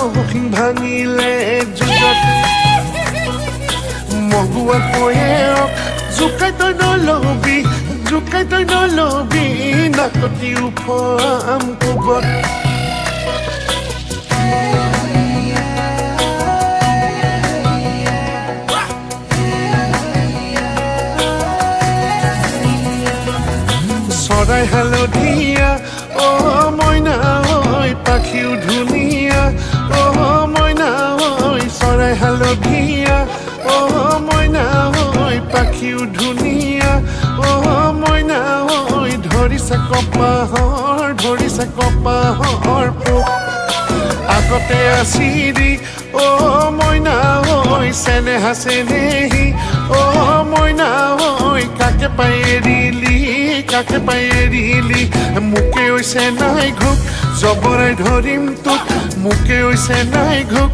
শিং ভাঙিলে যুগত মগুৱা কয়েক জোকাই তই নলবি জোকাই তই নলবি নাকতি উফাম কোবত চৰাই হালধীয়া অ মইনা ঐ পাখিও ধুনীয়া অ মইনা ঐ চৰাই হালধীয়া অ মইনা ঐ পাখিও ধুনীয়া অ মইনা ঐ ধৰিছে কপাহৰ পোক আগতে আছিলি অ মইনা ঐ চেনেহা চেনেহী অ মইনা ঐ কাকে পাই এৰিলি মোকে হৈছে নাই ঘোক জবৰাই ধৰিম তোক মোকে হৈছে নাই ঘোক